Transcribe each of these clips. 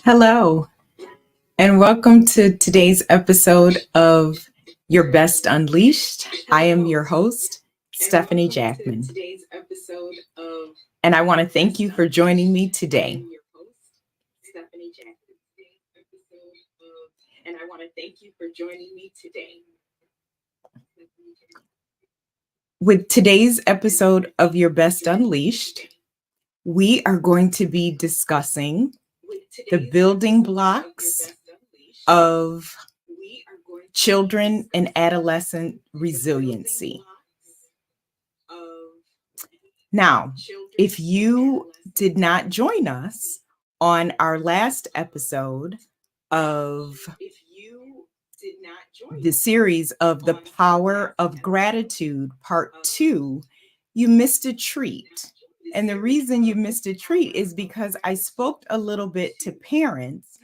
Hello, and welcome to today's episode of Your Best Unleashed. I am your host, Stephanie Jackman. And I want to thank you for joining me today. With today's episode of Your Best Unleashed, we are going to be discussing the building blocks of children and adolescent resiliency. Now, if you did not join us on our last episode of the series of The Power of Gratitude, Part 2, you missed a treat. And the reason you missed a treat is because I spoke a little bit to parents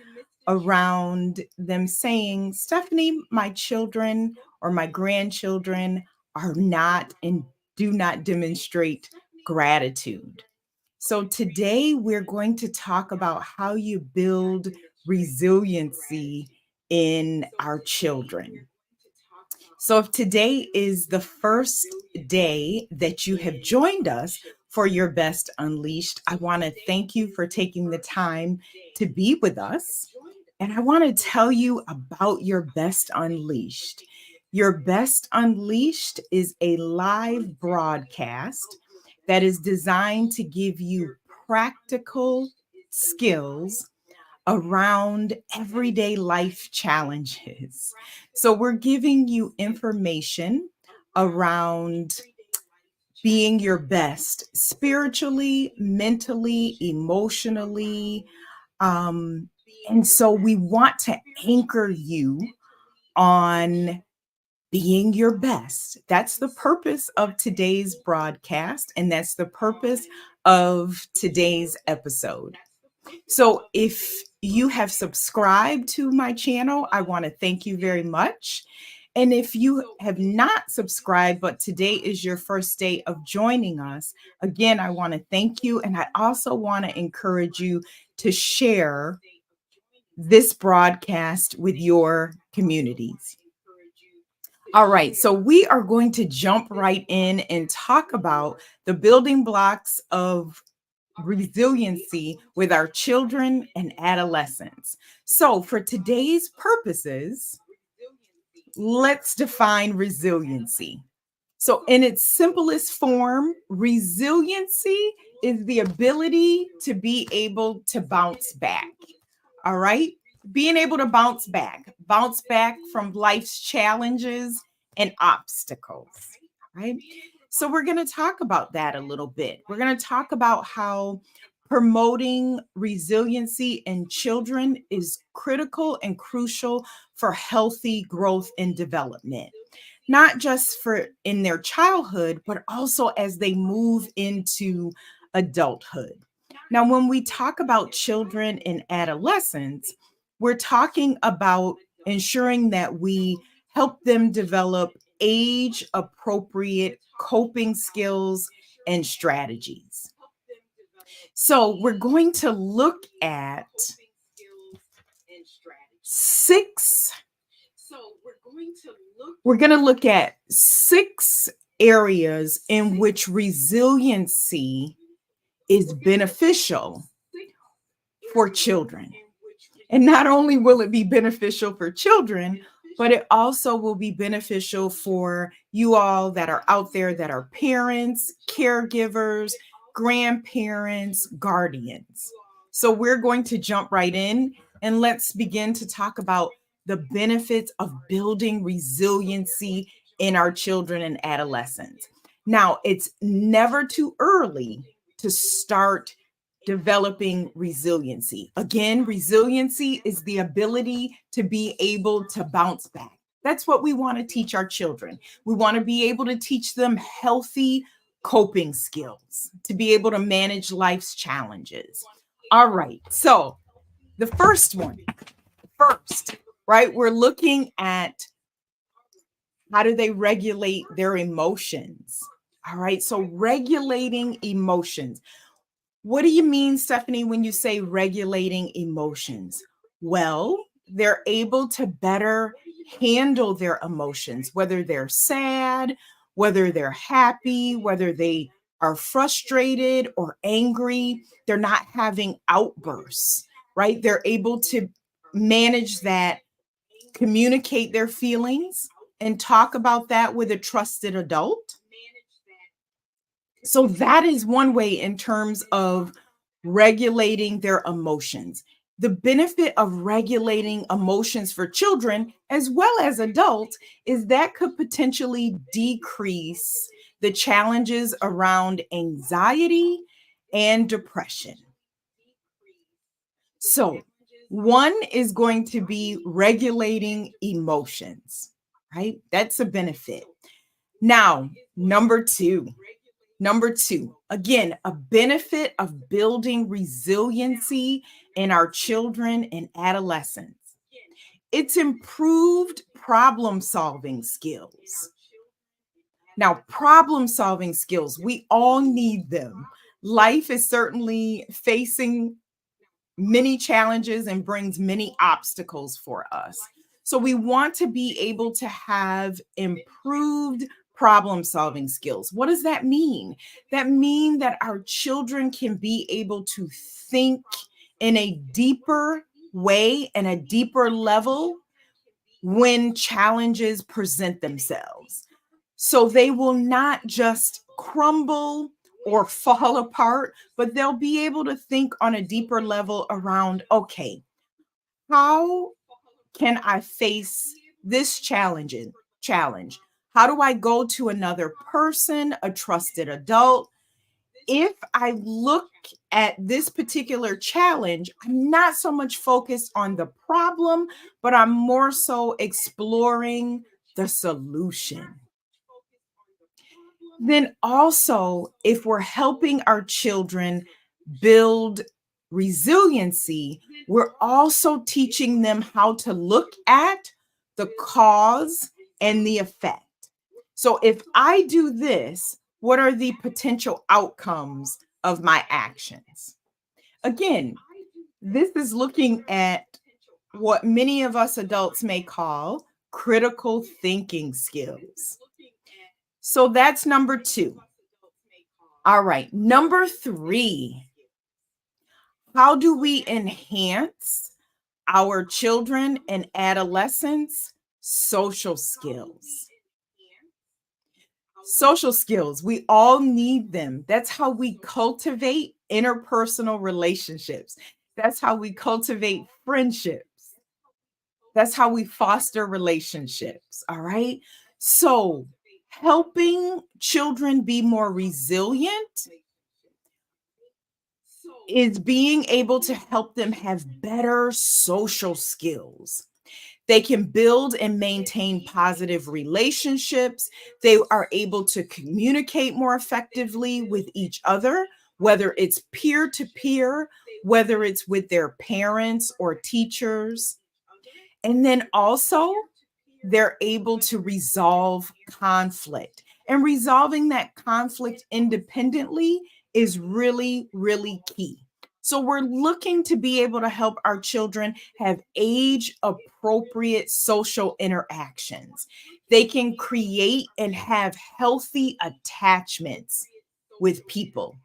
around them saying, Stephanie, my children or my grandchildren are not and do not demonstrate gratitude. So today we're going to talk about how you build resiliency in our children. So if today is the first day that you have joined us for Your Best Unleashed, I want to thank you for taking the time to be with us. And I want to tell you about Your Best Unleashed. Your Best Unleashed is a live broadcast that is designed to give you practical skills around everyday life challenges. So we're giving you information around being your best spiritually, mentally, emotionally. And so we want to anchor you on being your best. That's the purpose of today's broadcast, and that's the purpose of today's episode. So if you have subscribed to my channel, I want to thank you very much. And if you have not subscribed, but today is your first day of joining us, again, I want to thank you. And I also want to encourage you to share this broadcast with your communities. All right, so we are going to jump right in and talk about the building blocks of resiliency with our children and adolescents. So for today's purposes, let's define resiliency. So in its simplest form, resiliency is the ability to be able to bounce back. All right? Being able to bounce back from life's challenges and obstacles, right? So we're going to talk about that a little bit. We're going to talk about how promoting resiliency in children is critical and crucial for healthy growth and development, not just for in their childhood, but also as they move into adulthood. Now, when we talk about children and adolescents, we're talking about ensuring that we help them develop age-appropriate coping skills and strategies. So we're going to look at six areas in which resiliency is beneficial for children. And not only will it be beneficial for children, but it also will be beneficial for you all that are out there that are parents, caregivers, grandparents, guardians. So we're going to jump right in and let's begin to talk about the benefits of building resiliency in our children and adolescents. Now, it's never too early to start developing resiliency. Again, resiliency is the ability to be able to bounce back. That's what we want to teach our children. We want to be able to teach them healthy coping skills to be able to manage life's challenges. All right. So, the first one, first, right? We're looking at how do they regulate their emotions? All right. So, regulating emotions. What do you mean, Stephanie, when you say regulating emotions? Well, they're able to better handle their emotions, whether they're sad, whether they're happy, whether they are frustrated or angry. They're not having outbursts, right? They're able to manage that, communicate their feelings, and talk about that with a trusted adult. So that is one way in terms of regulating their emotions. The benefit of regulating emotions for children as well as adults is that could potentially decrease the challenges around anxiety and depression. So, one is going to be regulating emotions, right? That's a benefit. Now, Number two, again, a benefit of building resiliency in our children and adolescents. It's improved problem solving skills. Now, problem solving skills, we all need them. Life is certainly facing many challenges and brings many obstacles for us. So we want to be able to have improved problem solving skills. What does that mean? That means that our children can be able to think in a deeper way and a deeper level when challenges present themselves. So they will not just crumble or fall apart, but they'll be able to think on a deeper level around, okay, how can I face this challenge? How do I go to another person, a trusted adult? If I look at this particular challenge, I'm not so much focused on the problem, but I'm more so exploring the solution. Then also, if we're helping our children build resiliency, we're also teaching them how to look at the cause and the effect. So if I do this, what are the potential outcomes of my actions? Again, this is looking at what many of us adults may call critical thinking skills. So that's number two. All right. Number three, how do we enhance our children and adolescents' social skills? Social skills, we all need them. That's how we cultivate interpersonal relationships. That's how we cultivate friendships. That's how we foster relationships. All right. So, helping children be more resilient is being able to help them have better social skills. They can build and maintain positive relationships. They are able to communicate more effectively with each other, whether it's peer to peer, whether it's with their parents or teachers. And then also, they're able to resolve conflict. And resolving that conflict independently is really, really key. So, we're looking to be able to help our children have age appropriate social interactions. They can create and have healthy attachments with people,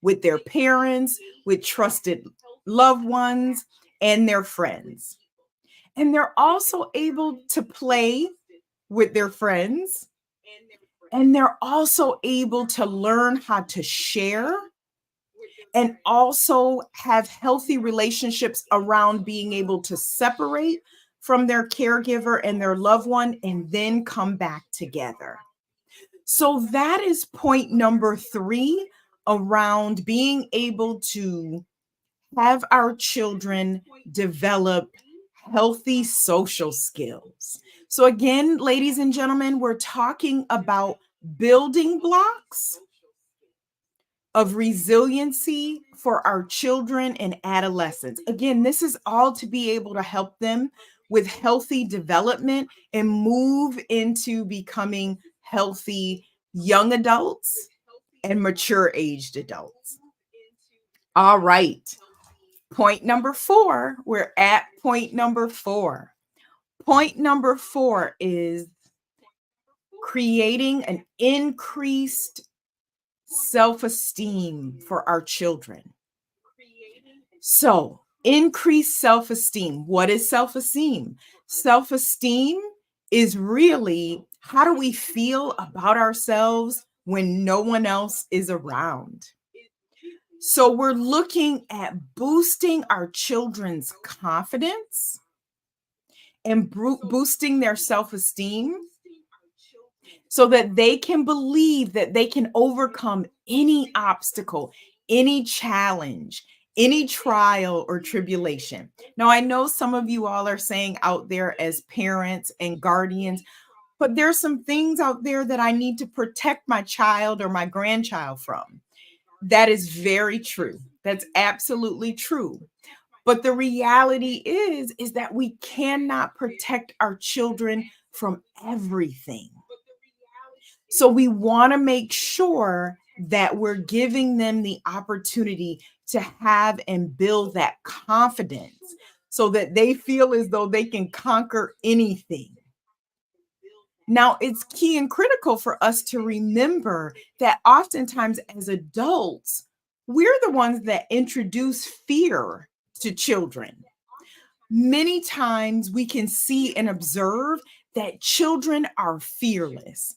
with their parents, with trusted loved ones, and their friends. And they're also able to play with their friends. And they're also able to learn how to share and also have healthy relationships around being able to separate from their caregiver and their loved one and then come back together. So that is point number 3 around being able to have our children develop healthy social skills. So, again, ladies and gentlemen, we're talking about building blocks of resiliency for our children and adolescents. Again, this is all to be able to help them with healthy development and move into becoming healthy young adults and mature aged adults. All right. Point number 4, we're at point number 4. Point number 4 is creating an increased self esteem for our children. So, increased self esteem. What is self esteem? Self esteem is really how do we feel about ourselves when no one else is around? So, we're looking at boosting our children's confidence and boosting their self esteem so that they can believe that they can overcome any obstacle, any challenge, any trial or tribulation. Now, I know some of you all are saying out there as parents and guardians, but there's some things out there that I need to protect my child or my grandchild from. That is very true. That's absolutely true. But the reality is that we cannot protect our children from everything. So we want to make sure that we're giving them the opportunity to have and build that confidence so that they feel as though they can conquer anything. Now, it's key and critical for us to remember that oftentimes as adults, we're the ones that introduce fear to children. Many times we can see and observe that children are fearless.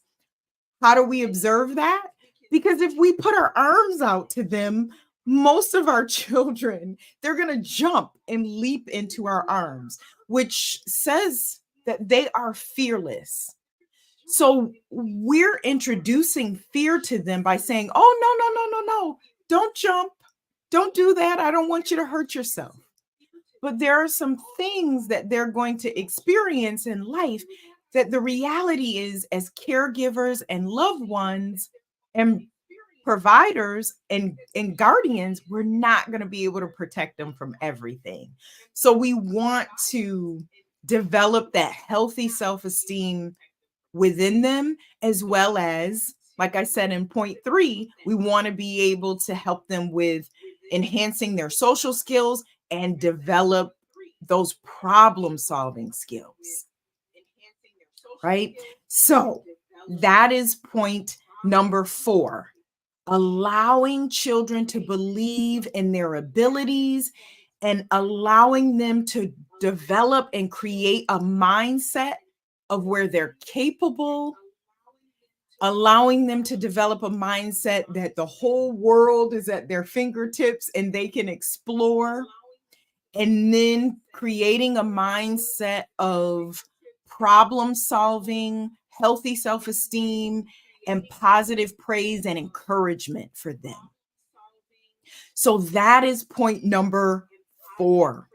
How do we observe that? Because if we put our arms out to them, most of our children, they're going to jump and leap into our arms, which says that they are fearless. So we're introducing fear to them by saying, oh, no, no, no, no, no, don't jump. Don't do that. I don't want you to hurt yourself. But there are some things that they're going to experience in life that the reality is, as caregivers and loved ones and providers and guardians, we're not going to be able to protect them from everything. So we want to develop that healthy self-esteem within them, as well as, like I said in point 3, we want to be able to help them with enhancing their social skills and develop those problem solving skills, right? So that is point number 4, allowing children to believe in their abilities and allowing them to develop and create a mindset of where they're capable, allowing them to develop a mindset that the whole world is at their fingertips and they can explore, and then creating a mindset of problem solving, healthy self esteem, and positive praise and encouragement for them. So that is point number 4.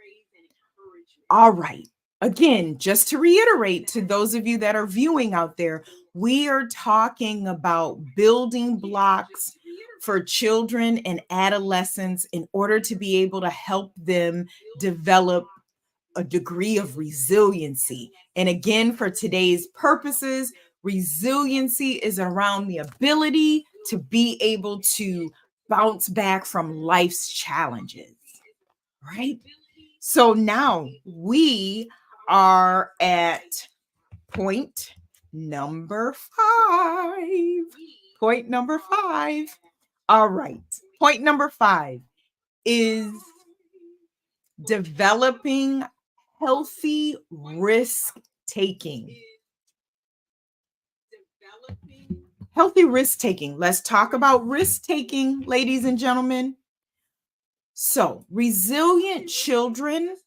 All right. Again, just to reiterate to those of you that are viewing out there, we are talking about building blocks for children and adolescents in order to be able to help them develop a degree of resiliency. And again, for today's purposes, resiliency is around the ability to be able to bounce back from life's challenges, right? So now we are at point number 5. Point number 5. All right. Point number 5 is developing healthy risk taking. Healthy risk taking. Let's talk about risk taking, ladies and gentlemen. So, resilient children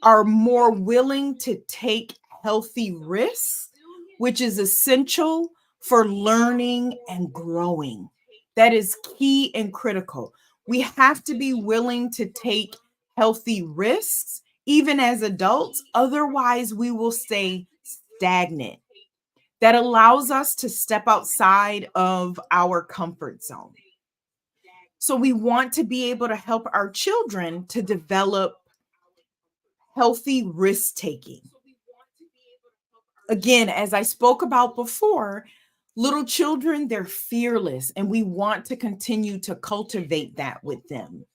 are more willing to take healthy risks, which is essential for learning and growing. That is key and critical. We have to be willing to take healthy risks, even as adults. Otherwise, we will stay stagnant. That allows us to step outside of our comfort zone. So, we want to be able to help our children to develop healthy risk taking. Again, as I spoke about before, little children, they're fearless, and we want to continue to cultivate that with them.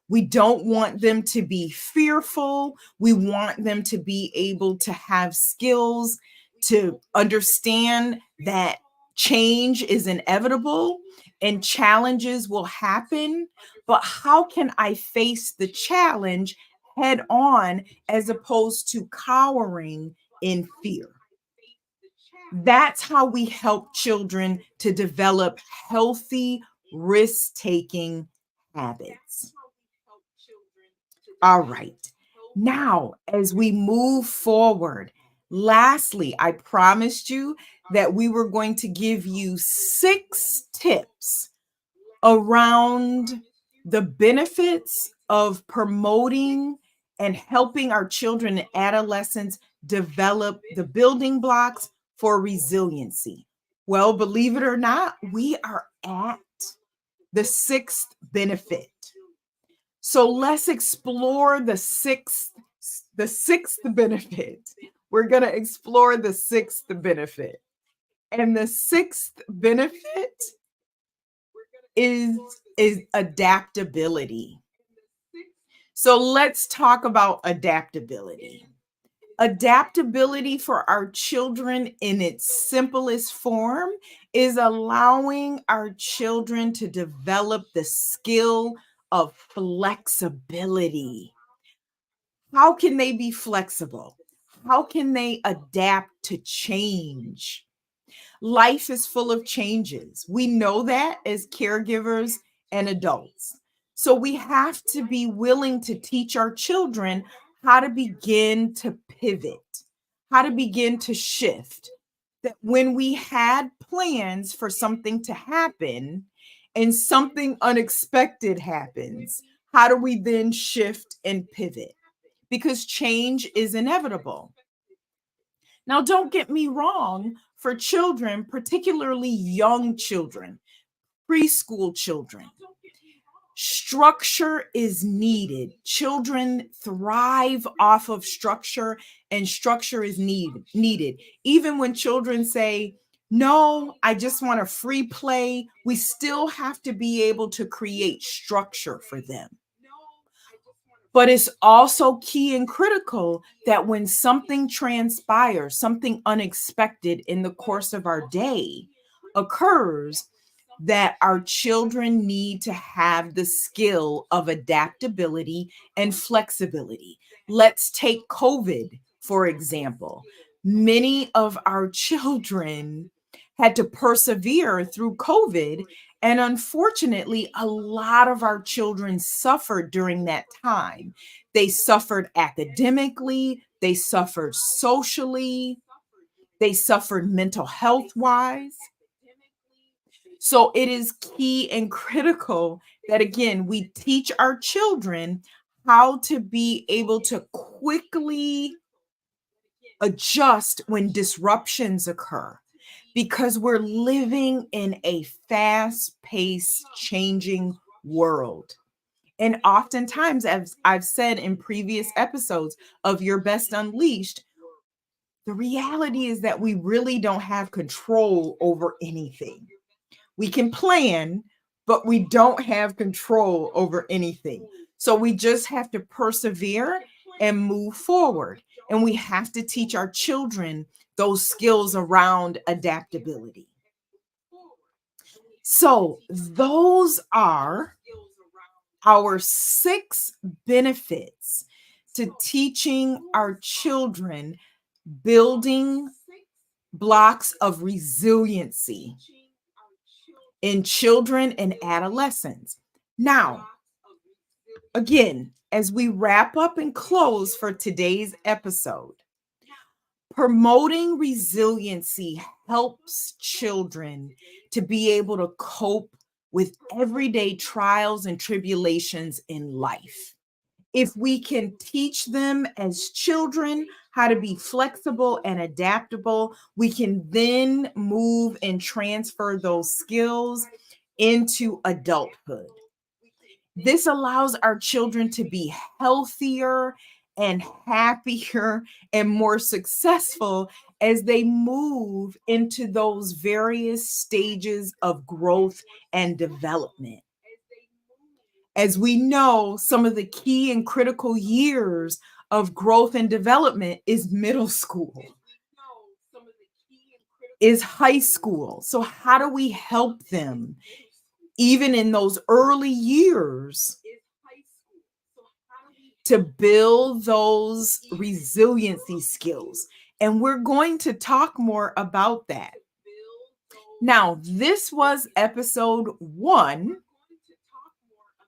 We don't want them to be fearful. We want them to be able to have skills to understand that change is inevitable and challenges will happen. But how can I face the challenge head on as opposed to cowering in fear? That's how we help children to develop healthy risk taking habits. All right. Now, as we move forward, lastly, I promised you that we were going to give you 6 tips around the benefits of promoting and helping our children and adolescents develop the building blocks for resiliency. Well, believe it or not, we are at the 6th benefit. So let's explore the sixth benefit. We're going to explore the 6th benefit. And the 6th benefit is adaptability. So let's talk about adaptability. Adaptability for our children in its simplest form is allowing our children to develop the skill of flexibility. How can they be flexible? How can they adapt to change? Life is full of changes. We know that as caregivers and adults. So we have to be willing to teach our children how to begin to pivot, how to begin to shift. That when we had plans for something to happen and something unexpected happens, how do we then shift and pivot? Because change is inevitable. Now, don't get me wrong, for children, particularly young children, preschool children, structure is needed. Children thrive off of structure, and structure is needed. Even when children say, no, I just want a free play, we still have to be able to create structure for them. But it's also key and critical that when something transpires, something unexpected in the course of our day occurs, that our children need to have the skill of adaptability and flexibility. Let's take COVID, for example. Many of our children had to persevere through COVID. And unfortunately, a lot of our children suffered during that time. They suffered academically, they suffered socially, they suffered mental health wise. So it is key and critical that, again, we teach our children how to be able to quickly adjust when disruptions occur, because we're living in a fast-paced, changing world. And oftentimes, as I've said in previous episodes of Your Best Unleashed, the reality is that we really don't have control over anything. We can plan, but we don't have control over anything. So we just have to persevere and move forward. And we have to teach our children those skills around adaptability. So those are our 6 benefits to teaching our children building blocks of resiliency in children and adolescents. Now, again, as we wrap up and close for today's episode, promoting resiliency helps children to be able to cope with everyday trials and tribulations in life. If we can teach them as children how to be flexible and adaptable, we can then move and transfer those skills into adulthood. This allows our children to be healthier and happier and more successful as they move into those various stages of growth and development. As we know, some of the key and critical years of growth and development is middle school, is high school. So, how do we help them even in those early years to build those resiliency skills? And we're going to talk more about that. Now, this was episode 1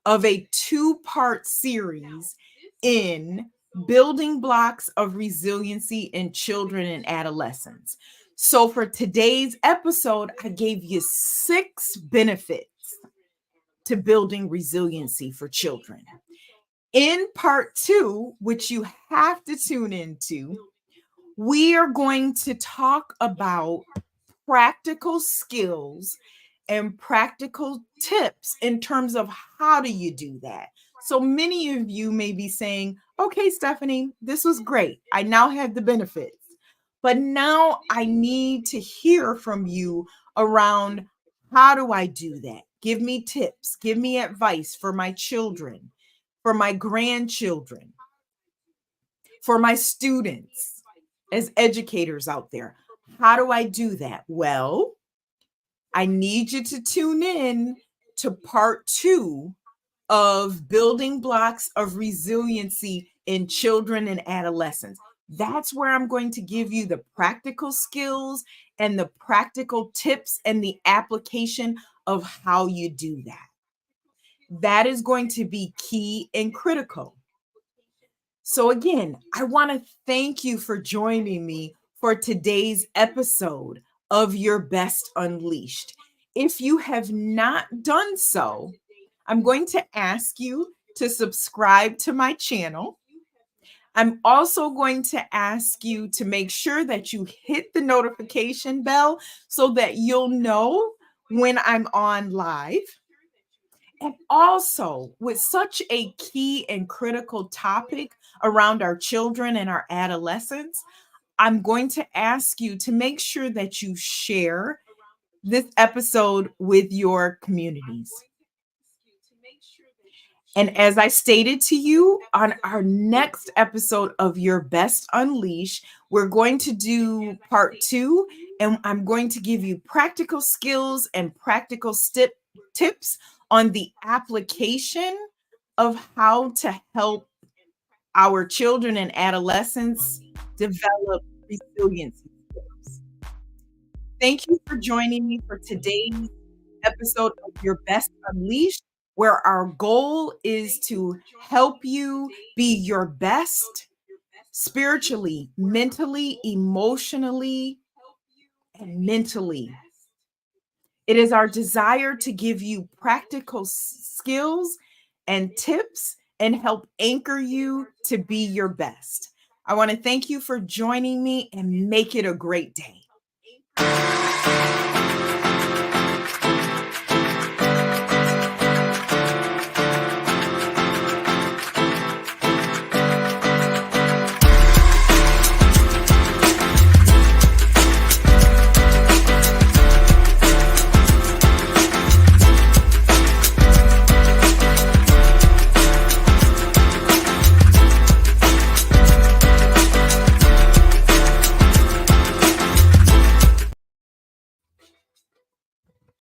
of a 2-part series in building blocks of resiliency in children and adolescents. So for today's episode, I gave you 6 benefits to building resiliency for children. In part 2, which you have to tune into, we are going to talk about practical skills and practical tips in terms of how do you do that. So many of you may be saying, okay, Stephanie, this was great. I now have the benefits, but now I need to hear from you around how do I do that? Give me tips, give me advice for my children, for my grandchildren, for my students as educators out there. How do I do that? Well, I need you to tune in to part 2 of building blocks of resiliency in children and adolescents. That's where I'm going to give you the practical skills and the practical tips and the application of how you do that. That is going to be key and critical. So again, I want to thank you for joining me for today's episode of Your Best Unleashed. If you have not done so, I'm going to ask you to subscribe to my channel. I'm also going to ask you to make sure that you hit the notification bell so that you'll know when I'm on live. And also, with such a key and critical topic around our children and our adolescents, I'm going to ask you to make sure that you share this episode with your communities. And as I stated to you on our next episode of Your Best Unleash, we're going to do part 2, and I'm going to give you practical skills and practical tips on the application of how to help our children and adolescents develop resiliency skills. Thank you for joining me for today's episode of Your Best Unleashed, where our goal is to help you be your best spiritually, mentally, emotionally, and mentally. It is our desire to give you practical skills and tips and help anchor you to be your best. I want to thank you for joining me and make it a great day.